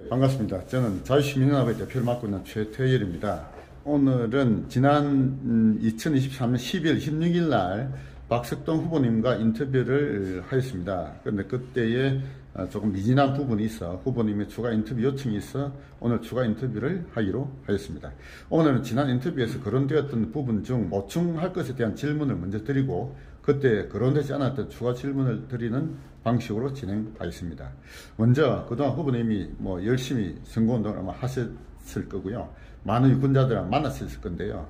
반갑습니다. 저는 자유시민연합의 대표를 맡고 있는 최태열입니다. 오늘은 지난 2023년 12월 16일 날 박석동 후보님과 인터뷰를 하였습니다. 그런데 그때에 조금 미진한 부분이 있어 후보님의 추가 인터뷰 요청이 있어 오늘 추가 인터뷰를 하기로 하였습니다. 오늘은 지난 인터뷰에서 거론되었던 부분 중 보충할 것에 대한 질문을 먼저 드리고 그때 거론되지 않았던 추가 질문을 드리는 방식으로 진행하였습니다. 먼저 그동안 후보님이 열심히 선거운동을 아마 하셨을 거고요. 많은 유권자들랑 만났을 건데요.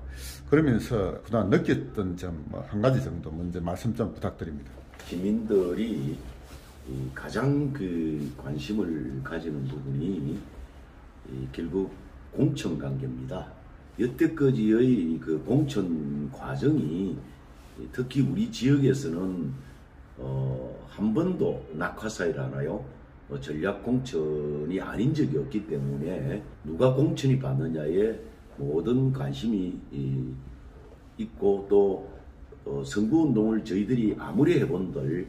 그러면서 그동안 느꼈던 점 한 가지 정도 먼저 말씀 좀 부탁드립니다. 시민들이 가장 관심을 가지는 부분이 결국 공천 관계입니다. 여태까지의 공천 과정이 특히 우리 지역에서는 한 번도 낙하사일하나요? 전략 공천이 아닌 적이 없기 때문에 누가 공천이 받느냐에 모든 관심이 있고 또 선거운동을 저희들이 아무리 해본들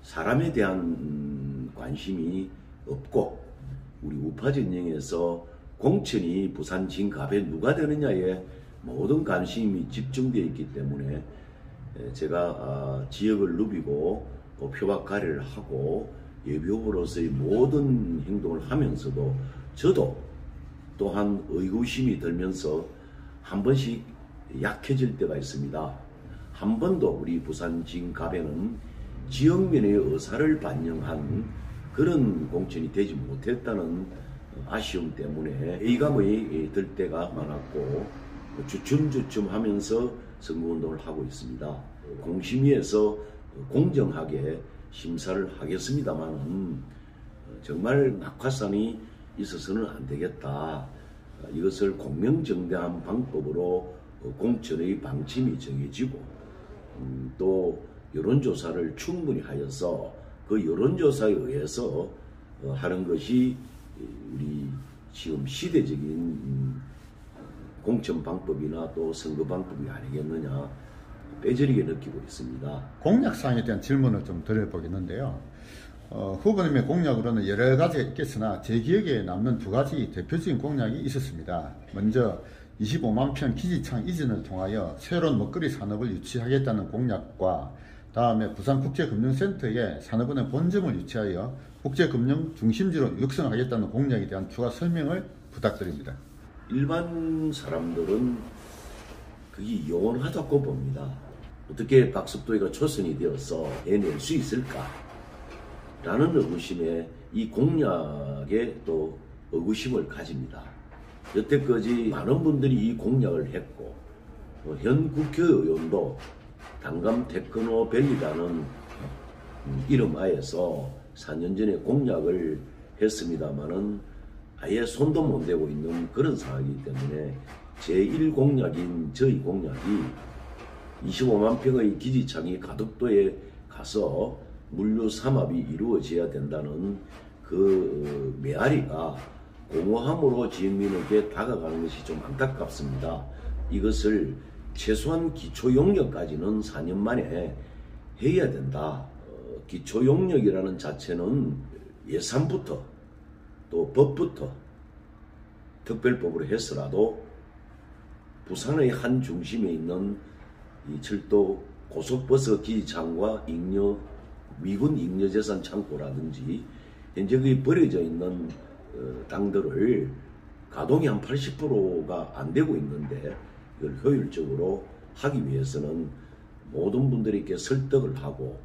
사람에 대한 관심이 없고 우리 우파 진영에서 공천이 부산 진갑에 누가 되느냐에 모든 관심이 집중되어 있기 때문에 제가 지역을 누비고 표박 가래를 하고 예비후보로서의 모든 행동을 하면서도 저도 또한 의구심이 들면서 한 번씩 약해질 때가 있습니다. 한 번도 우리 부산 진갑에는 지역민의 의사를 반영한 그런 공천이 되지 못했다는 아쉬움 때문에 의감이 들 때가 많았고 주춤주춤 하면서 선거운동을 하고 있습니다. 공심위에서 공정하게 심사를 하겠습니다만 정말 낙하산이 있어서는 안 되겠다. 이것을 공명정대한 방법으로 공천의 방침이 정해지고 또 여론조사를 충분히 하여서 그 여론조사에 의해서 하는 것이 우리 지금 시대적인 공천 방법이나 또 선거 방법이 아니겠느냐 빼저리게 느끼고 있습니다. 공약사항에 대한 질문을 좀 드려보겠는데요. 후보님의 공약으로는 여러 가지가 있겠으나 제 기억에 남는 두 가지 대표적인 공약이 있었습니다. 먼저 25만 평 기지창 이전을 통하여 새로운 먹거리 산업을 유치하겠다는 공약과 다음에 부산국제금융센터에 산업은행 본점을 유치하여 국제금융 중심지로 육성하겠다는 공약에 대한 추가 설명을 부탁드립니다. 일반 사람들은 그게 영원하다고 봅니다. 어떻게 박석도이가 초선이 되어서 해낼 수 있을까? 라는 의구심에 이 공약에 또 의구심을 가집니다. 여태까지 많은 분들이 이 공약을 했고 현 국회의원도 단감 테크노밸리라는 이름 하에서 4년 전에 공약을 했습니다마는 아예 손도 못 대고 있는 그런 상황이기 때문에 제1공약인 저희 공약이 25만 평의 기지창이 가덕도에 가서 물류 삼합이 이루어져야 된다는 그 메아리가 공허함으로 지역민에게 다가가는 것이 좀 안타깝습니다. 이것을 최소한 기초용역까지는 4년 만에 해야 된다. 기초용역이라는 자체는 예산부터 또 법부터 특별법으로 해서라도 부산의 한 중심에 있는 이 철도 고속버스 기지창과 미군 잉여재산 창고라든지 현재 거의 버려져 있는 당들을 가동이 한 80%가 안 되고 있는데 이걸 효율적으로 하기 위해서는 모든 분들에게 설득을 하고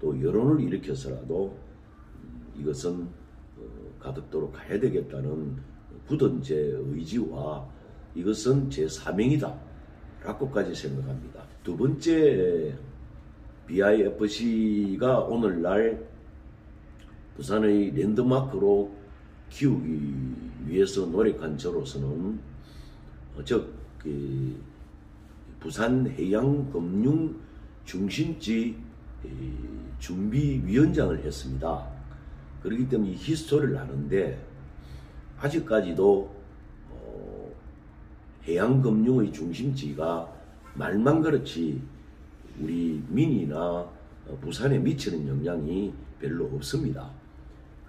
또 여론을 일으켜서라도 이것은 가덕도로 가야 되겠다는 굳은 제 의지와 이것은 제 사명이다 라고까지 생각합니다. 두 번째, BIFC가 오늘날 부산의 랜드마크로 키우기 위해서 노력한 저로서는 부산 해양금융 중심지 준비위원장을 했습니다. 그렇기 때문에 이 히스토리를 아는데 아직까지도 해양금융의 중심지가 말만 그렇지 우리 민이나 부산에 미치는 영향이 별로 없습니다.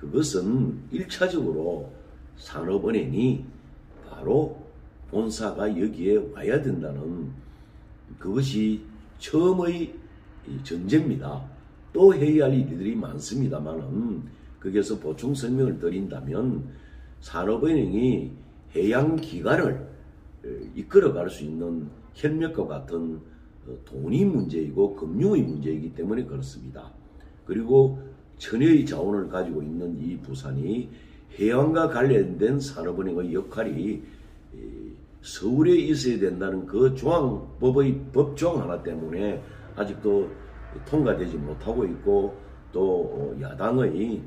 그것은 1차적으로 산업은행이 바로 본사가 여기에 와야 된다는 그것이 처음의 전제입니다. 또 해야 할 일들이 많습니다만은 거기에서 보충 설명을 드린다면 산업은행이 해양기관을 이끌어갈 수 있는 혈맥과 같은 돈이 문제이고 금융의 문제이기 때문에 그렇습니다. 그리고 천혜의 자원을 가지고 있는 이 부산이 해양과 관련된 산업은행의 역할이 서울에 있어야 된다는 그 조항법의 법조항 하나 때문에 아직도 통과되지 못하고 있고 또 야당의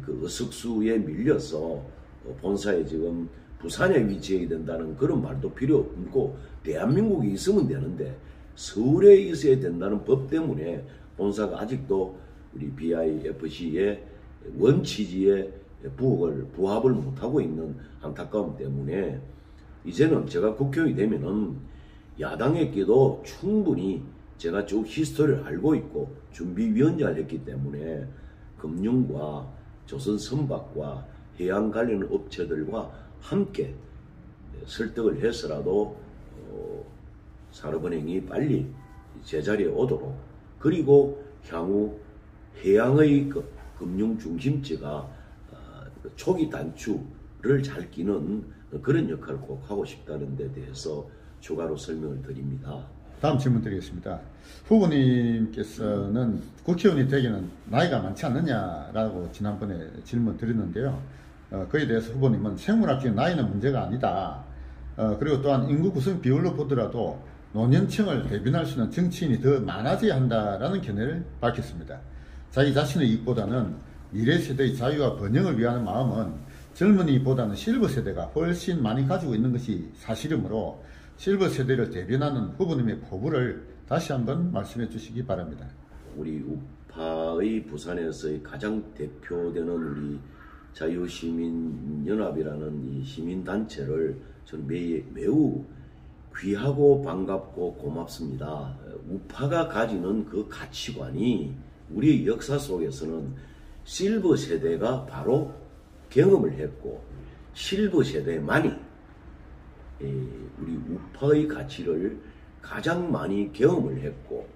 그 의석수에 밀려서 본사에 지금 부산에 위치해야 된다는 그런 말도 필요 없고 대한민국에 있으면 되는데 서울에 있어야 된다는 법 때문에 본사가 아직도 우리 BIFC의 원취지에 부합을 못하고 있는 안타까움 때문에 이제는 제가 국회의원이 되면은 야당에게도 충분히 제가 쭉 히스토리를 알고 있고 준비위원장을 했기 때문에 금융과 조선선박과 해양 관련 업체들과 함께 설득을 해서라도 산업은행이 빨리 제자리에 오도록 그리고 향후 해양의 금융 중심지가 초기 단추를 잘 끼는 그런 역할을 꼭 하고 싶다는 데 대해서 추가로 설명을 드립니다. 다음 질문 드리겠습니다. 후보님께서는 국회의원이 되기는 나이가 많지 않느냐라고 지난번에 질문 드렸는데요. 그에 대해서 후보님은 생물학적인 나이는 문제가 아니다. 그리고 또한 인구 구성 비율로 보더라도 노년층을 대변할 수 있는 정치인이 더 많아져야 한다라는 견해를 밝혔습니다. 자기 자신의 이익보다는 미래 세대의 자유와 번영을 위한 마음은 젊은이보다는 실버 세대가 훨씬 많이 가지고 있는 것이 사실이므로 실버 세대를 대변하는 후보님의 포부를 다시 한번 말씀해 주시기 바랍니다. 우리 우파의 부산에서의 가장 대표되는 우리 자유시민연합이라는 이 시민단체를 저는 매우 귀하고 반갑고 고맙습니다. 우파가 가지는 그 가치관이 우리의 역사 속에서는 실버 세대가 바로 경험을 했고 실버 세대만이 우리 우파의 가치를 가장 많이 경험을 했고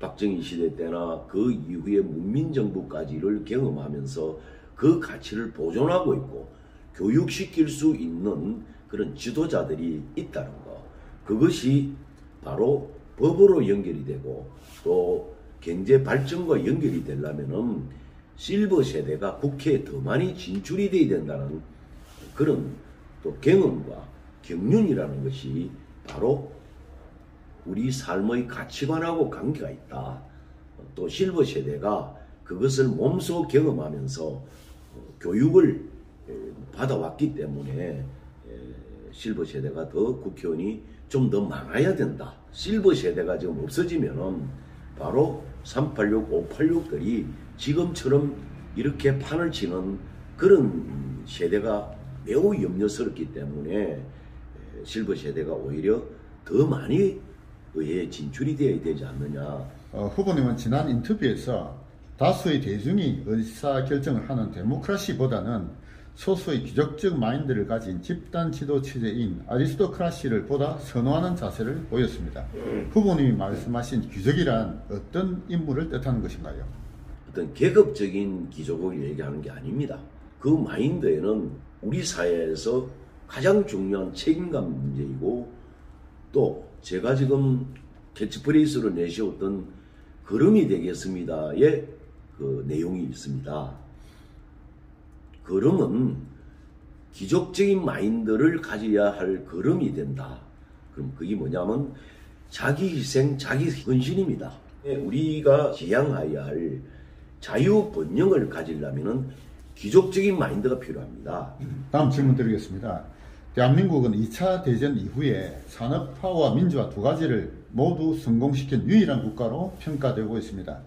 박정희 시대 때나 그 이후에 문민정부까지를 경험하면서 그 가치를 보존하고 있고 교육시킬 수 있는 그런 지도자들이 있다는 것, 그것이 바로 법으로 연결이 되고 또 경제 발전과 연결이 되려면은 실버 세대가 국회에 더 많이 진출이 돼야 된다는 그런 또 경험과 경륜이라는 것이 바로 우리 삶의 가치관하고 관계가 있다. 또 실버 세대가 그것을 몸소 경험하면서 교육을 받아왔기 때문에 실버 세대가 더 국회의원이 좀 더 많아야 된다. 실버 세대가 지금 없어지면은 바로 386, 586들이 지금처럼 이렇게 판을 치는 그런 세대가 매우 염려스럽기 때문에 실버 세대가 오히려 더 많이 의회에 진출이 되어야 되지 않느냐. 후보님은 지난 인터뷰에서 다수의 대중이 의사결정을 하는 데모크라시보다는 소수의 귀족적 마인드를 가진 집단 지도 체제인 아리스토크라시를 보다 선호하는 자세를 보였습니다. 후보님이 말씀하신 귀족이란 어떤 인물을 뜻하는 것인가요? 어떤 계급적인 귀족을 얘기하는 게 아닙니다. 그 마인드에는 우리 사회에서 가장 중요한 책임감 문제이고 또 제가 지금 캐치프레이스로 내세웠던 걸음이 되겠습니다의 그 내용이 있습니다. 걸음은 기족적인 마인드를 가져야 할 걸음이 된다. 그럼 그게 뭐냐면 자기 희생, 자기 헌신입니다. 우리가 지향해야 할 자유 번영을 가지려면 기족적인 마인드가 필요합니다. 다음 질문 드리겠습니다. 대한민국은 2차 대전 이후에 산업화와 민주화 두 가지를 모두 성공시킨 유일한 국가로 평가되고 있습니다.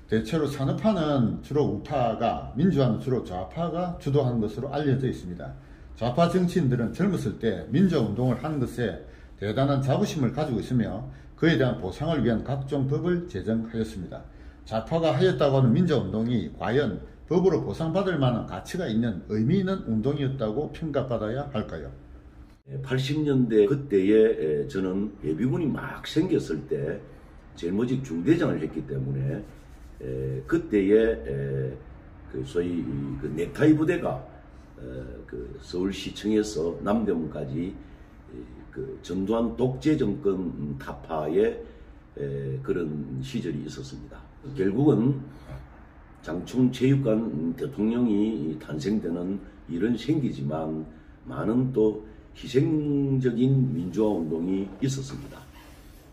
대체로 산업화는 주로 우파가, 민주화는 주로 좌파가 주도하는 것으로 알려져 있습니다. 좌파 정치인들은 젊었을 때 민주화운동을 하는 것에 대단한 자부심을 가지고 있으며 그에 대한 보상을 위한 각종 법을 제정하였습니다. 좌파가 하였다고 하는 민주화운동이 과연 법으로 보상받을 만한 가치가 있는 의미 있는 운동이었다고 평가받아야 할까요? 80년대 그때에 저는 예비군이 막 생겼을 때 제일모직 중대장을 했기 때문에 그때에 그 소위 그 넥타이 부대가 그 서울시청에서 남대문까지 그 전두환 독재 정권 타파의 그런 시절이 있었습니다. 결국은 장충 체육관 대통령이 탄생되는 일은 생기지만 많은 또 희생적인 민주화 운동이 있었습니다.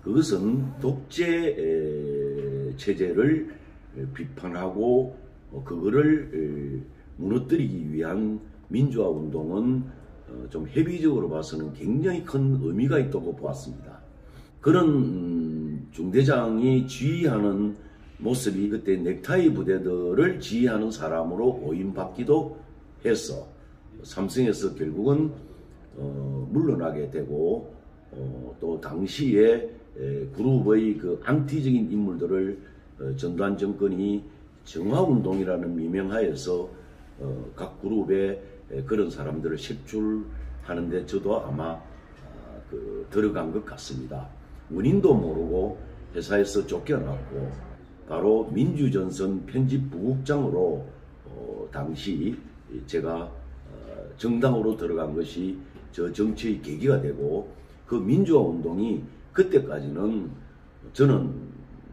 그것은 독재 체제를 비판하고 그거를 무너뜨리기 위한 민주화 운동은 좀 회비적으로 봐서는 굉장히 큰 의미가 있다고 보았습니다. 그런 중대장이 지휘하는 모습이 그때 넥타이 부대들을 지휘하는 사람으로 오인받기도 해서 삼성에서 결국은 물러나게 되고 또 당시에 그룹의 그 안티적인 인물들을 전두환 정권이 정화운동이라는 미명하에서 각 그룹에 그런 사람들을 색출하는데 저도 아마 들어간 것 같습니다. 원인도 모르고 회사에서 쫓겨났고 바로 민주전선 편집부국장으로 당시 제가 정당으로 들어간 것이 저 정치의 계기가 되고 그 민주화 운동이 그때까지는 저는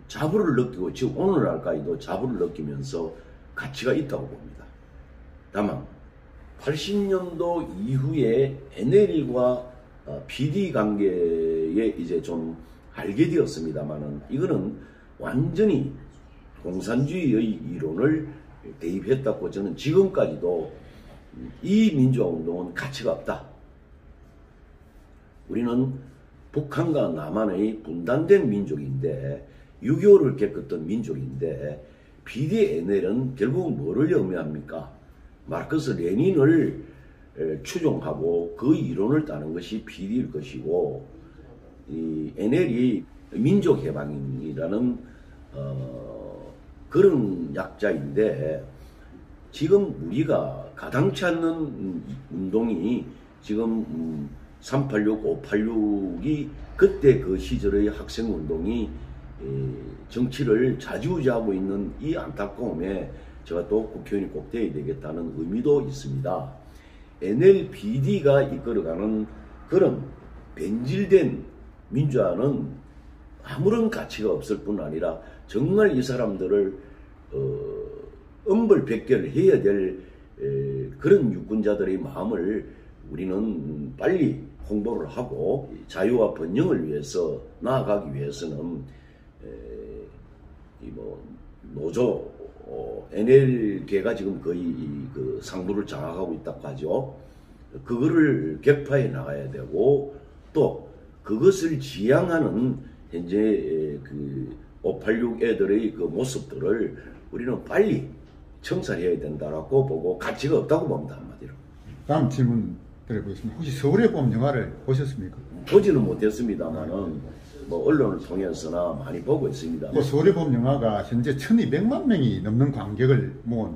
자부를 느끼고 지금 오늘날까지도 자부를 느끼면서 가치가 있다고 봅니다. 다만 80년도 이후에 NL과 PD 관계에 이제 좀 알게 되었습니다만은 이거는 완전히 공산주의의 이론을 대입했다고 저는 지금까지도 이 민주화 운동은 가치가 없다. 우리는 북한과 남한의 분단된 민족인데 6.25를 겪었던 민족인데 BDNL은 결국 뭐를 의미합니까? 마르크스 레닌을 추종하고 그 이론을 따는 것이 BD일 것이고 이 NL이 민족해방이라는 그런 약자인데 지금 우리가 가당치 않는 운동이 지금 386, 586이 그때 그 시절의 학생운동이 정치를 좌지우지하고 있는 이 안타까움에 제가 또 국회의원이 꼭 돼야 되겠다는 의미도 있습니다. NLBD가 이끌어가는 그런 변질된 민주화는 아무런 가치가 없을 뿐 아니라 정말 이 사람들을 엄벌백결해야 될 그런 유권자들의 마음을 우리는 빨리 홍보를 하고 자유와 번영을 위해서 나아가기 위해서는 노조 NL계가 지금 거의 그 상부를 장악하고 있다고 하죠. 그거를 격파해 나가야 되고 또 그것을 지향하는 현재 그 586 애들의 그 모습들을 우리는 빨리 청산해야 된다라고 보고 가치가 없다고 봅니다, 한마디로. 다음 질문 드려보겠습니다. 혹시 서울의 봄 영화를 보셨습니까? 보지는 못했습니다만은 뭐 언론을 통해서나 많이 보고 있습니다. 그 서울의 봄 영화가 현재 1200만 명이 넘는 관객을 모은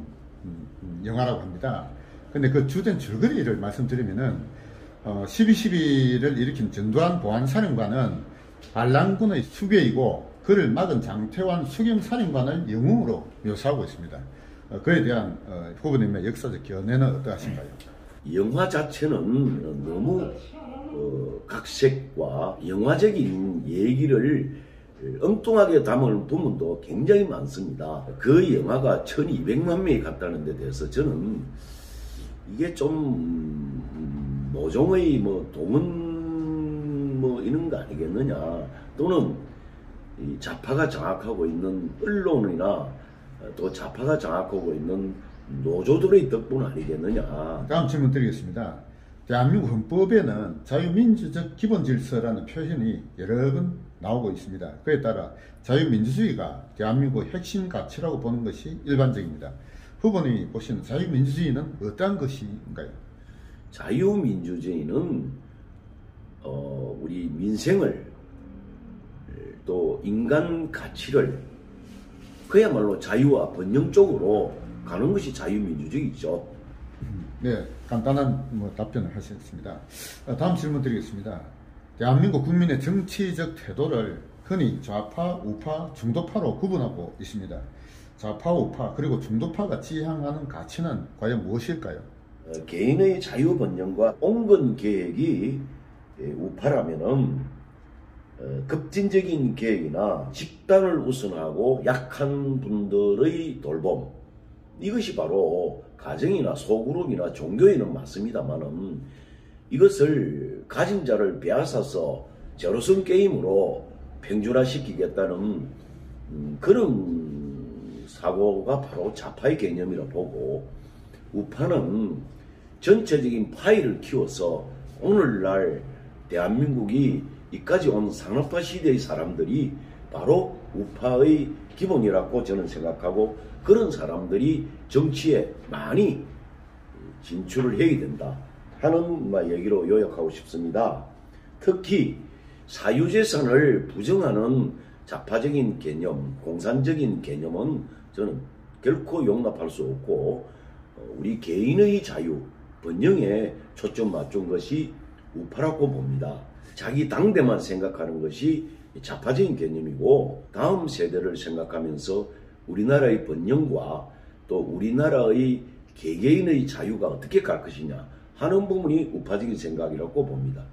영화라고 합니다. 근데 그 주된 줄거리를 말씀드리면은 12.12를 일으킨 전두환 보안사령관은 반란군의 수괴이고 그를 막은 장태환 수경사령관을 영웅으로 묘사하고 있습니다. 그에 대한 후보님의 역사적 견해는 어떠하신가요? 영화 자체는 너무 각색과 영화적인 얘기를 엉뚱하게 담은 부분도 굉장히 많습니다. 그 영화가 1200만 명이 갔다는 데 대해서 저는 이게 좀 모종의 뭐 동은 뭐 이런 거 아니겠느냐, 또는 이 좌파가 장악하고 있는 언론이나 또 좌파가 장악하고 있는 노조들의 덕분 아니겠느냐. 다음 질문 드리겠습니다. 대한민국 헌법에는 자유민주적 기본질서라는 표현이 여러 번 나오고 있습니다. 그에 따라 자유민주주의가 대한민국의 핵심 가치라고 보는 것이 일반적입니다. 후보님이 보시는 자유민주주의는 어떠한 것인가요? 자유민주주의는 우리 민생을 또 인간 가치를 그야말로 자유와 번영 쪽으로 가는 것이 자유민주주의죠. 네, 간단한 답변을 하셨습니다. 다음 질문 드리겠습니다. 대한민국 국민의 정치적 태도를 흔히 좌파, 우파, 중도파로 구분하고 있습니다. 좌파, 우파, 그리고 중도파가 지향하는 가치는 과연 무엇일까요? 개인의 자유번영과 온건 계획이 우파라면은 급진적인 계획이나 집단을 우선하고 약한 분들의 돌봄, 이것이 바로 가정이나 소그룹이나 종교에는 맞습니다만은 이것을 가진 자를 빼앗아서 제로섬 게임으로 평준화시키겠다는 그런 사고가 바로 좌파의 개념이라 보고, 우파는 전체적인 파이를 키워서 오늘날 대한민국이 이까지 온 산업화 시대의 사람들이 바로 우파의 기본이라고 저는 생각하고, 그런 사람들이 정치에 많이 진출을 해야 된다 하는 얘기로 요약하고 싶습니다. 특히 사유재산을 부정하는 좌파적인 개념, 공산적인 개념은 저는 결코 용납할 수 없고, 우리 개인의 자유, 번영에 초점 맞춘 것이 우파라고 봅니다. 자기 당대만 생각하는 것이 좌파적인 개념이고, 다음 세대를 생각하면서 우리나라의 번영과 또 우리나라의 개개인의 자유가 어떻게 갈 것이냐 하는 부분이 우파적인 생각이라고 봅니다.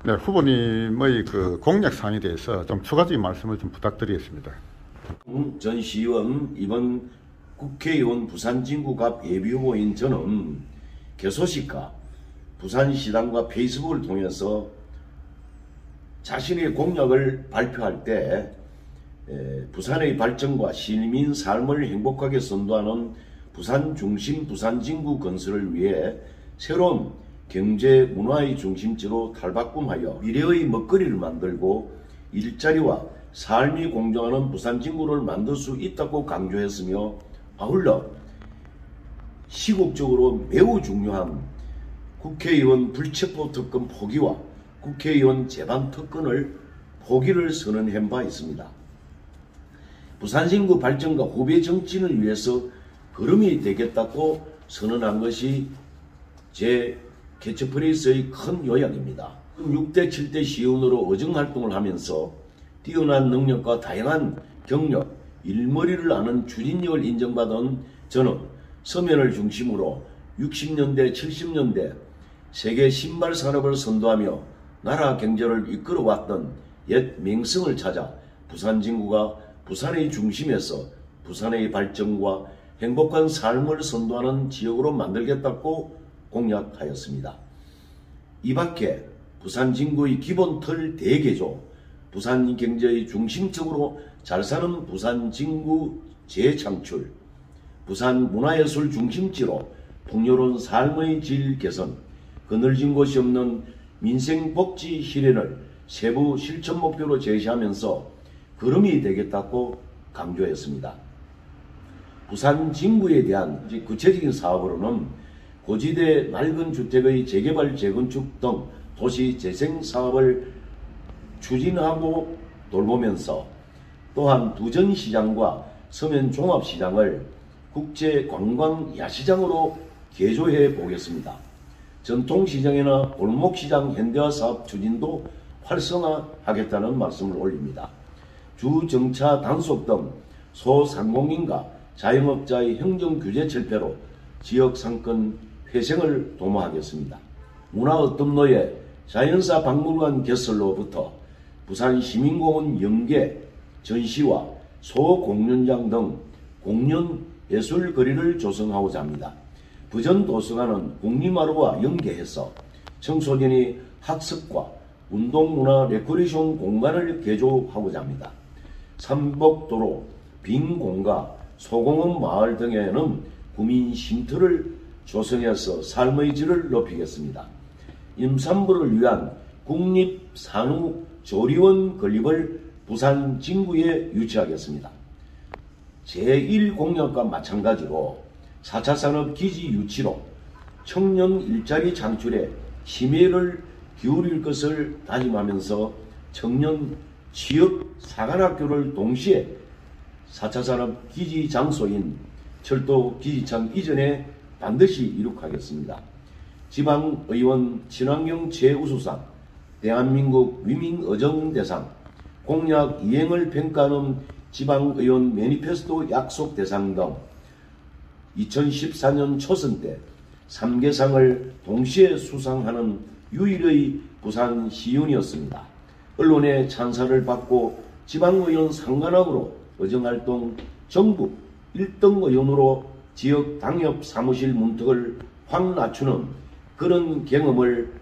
네, 후보님의 그 공약 사항에 대해서 좀 추가적인 말씀을 좀 부탁드리겠습니다. 전 시의원, 이번 국회의원 부산진구갑 예비후보인 저는 개소식과 부산시당과 페이스북을 통해서 자신의 공약을 발표할 때 부산의 발전과 시민 삶을 행복하게 선도하는 부산 중심 부산진구 건설을 위해 새로운 경제 문화의 중심지로 탈바꿈하여 미래의 먹거리를 만들고 일자리와 삶이 공존하는 부산진구를 만들 수 있다고 강조했으며, 아울러 시국적으로 매우 중요한 국회의원 불체포 특권 포기와 국회의원 재반 특권을 포기를 선언한 바 있습니다. 부산진구 발전과 후배 정치인을 위해서 걸음이 되겠다고 선언한 것이 제 캐치프레이즈의 큰 요약입니다. 6대 7대 시의원으로 의정활동을 하면서 뛰어난 능력과 다양한 경력, 일머리를 아는 추진력을 인정받은 저는 서면을 중심으로 60년대, 70년대 세계 신발 산업을 선도하며 나라 경제를 이끌어왔던 옛 명성을 찾아 부산진구가 부산의 중심에서 부산의 발전과 행복한 삶을 선도하는 지역으로 만들겠다고 공약하였습니다. 이 밖에 부산진구의 기본틀 대개조, 부산 경제의 중심적으로 잘 사는 부산진구 재창출, 부산 문화예술 중심지로 풍요로운 삶의 질 개선, 그늘진 곳이 없는 민생복지 실현을 세부 실천 목표로 제시하면서 걸음이 되겠다고 강조했습니다. 부산 진구에 대한 구체적인 사업으로는 고지대 낡은 주택의 재개발 재건축 등 도시 재생 사업을 추진하고 돌보면서, 또한 두전시장과 서면 종합시장을 국제관광 야시장으로 개조해 보겠습니다. 전통시장이나 골목시장 현대화 사업 추진도 활성화하겠다는 말씀을 올립니다. 주정차 단속 등 소상공인과 자영업자의 행정규제 철폐로 지역상권 회생을 도모하겠습니다. 문화ը뜸로의 자연사 박물관 개설로부터 부산시민공원 연계 전시와 소공연장 등 공연예술거리를 조성하고자 합니다. 부전도서관은 국립마루와 연계해서 청소년이 학습과 운동문화 레크레이션 공간을 개조하고자 합니다. 삼복도로, 빈공가, 소공원 마을 등에는 구민 쉼터를 조성해서 삶의 질을 높이겠습니다. 임산부를 위한 국립산후조리원 건립을 부산 진구에 유치하겠습니다. 제1공약과 마찬가지로 4차 산업기지 유치로 청년 일자리 창출에 심혈을 기울일 것을 다짐하면서 청년 취업 사관학교를 동시에 4차 산업기지 장소인 철도 기지창 이전에 반드시 이룩하겠습니다. 지방의원 친환경 최우수상, 대한민국 위민의정대상, 공약 이행을 평가하는 지방의원 매니페스토 약속 대상 등 2014년 초선 때 3개상을 동시에 수상하는 유일의 부산 시의원이었습니다. 언론의 찬사를 받고 지방의원 상관함으로 의정활동 전국 1등 의원으로 지역 당협 사무실 문턱을 확 낮추는 그런 경험을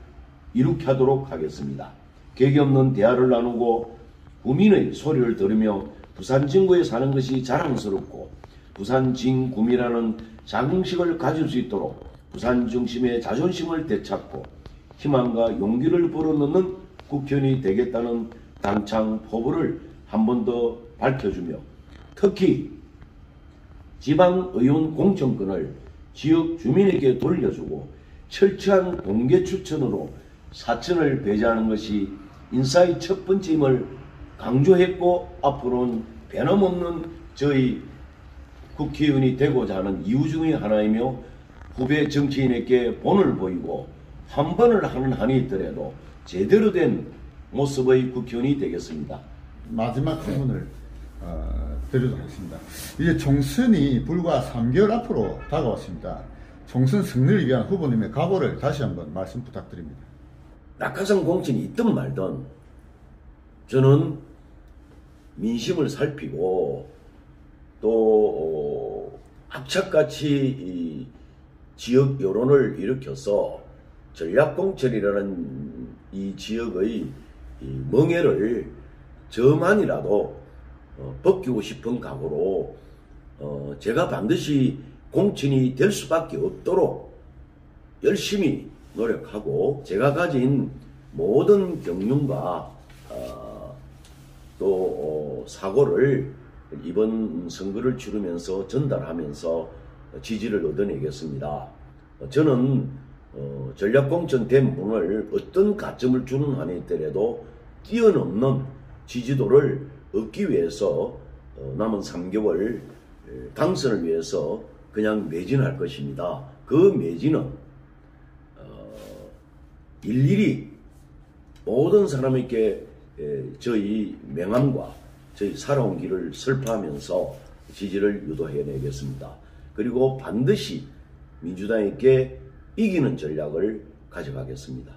이룩 하도록 하겠습니다. 객이 없는 대화를 나누고 구민의 소리를 들으며 부산 진구에 사는 것이 자랑스럽고 부산 진구미라는 자긍식을 가질 수 있도록 부산 중심의 자존심을 되찾고 희망과 용기를 불어넣는 국회의원이 되겠다는 당창 포부를 한 번 더 밝혀주며 특히 지방의원 공천권을 지역 주민에게 돌려주고 철저한 공개 추천으로 사천을 배제하는 것이 인사의 첫 번째임을 강조했고 앞으로는 변함없는 저희 국회의원이 되고자 하는 이유 중의 하나이며 후배 정치인에게 본을 보이고 한 번을 하는 한이 있더라도 제대로 된 모습의 국회의원이 되겠습니다. 마지막 질문을 드리도록 하겠습니다. 이제 총선이 불과 3개월 앞으로 다가왔습니다. 총선 승리를 위한 후보님의 각오를 다시 한번 말씀 부탁드립니다. 낙하산 공천이 있든 말든 저는 민심을 살피고 또 악착같이 이 지역 여론을 일으켜서 전략공천이라는 이 지역의 이 멍해를 저만이라도 벗기고 싶은 각오로 제가 반드시 공천이 될 수밖에 없도록 열심히 노력하고 제가 가진 모든 경륜과 또 사고를 이번 선거를 치르면서 전달하면서 지지를 얻어내겠습니다. 저는 전략공천 된 분을 어떤 가점을 주는 한에 있더라도 뛰어넘는 지지도를 얻기 위해서 남은 3개월 당선을 위해서 그냥 매진할 것입니다. 그 매진은 일일이 모든 사람에게 저희 명함과 저희 살아온 길을 설파하면서 지지를 유도해내겠습니다. 그리고 반드시 민주당에게 이기는 전략을 가져가겠습니다.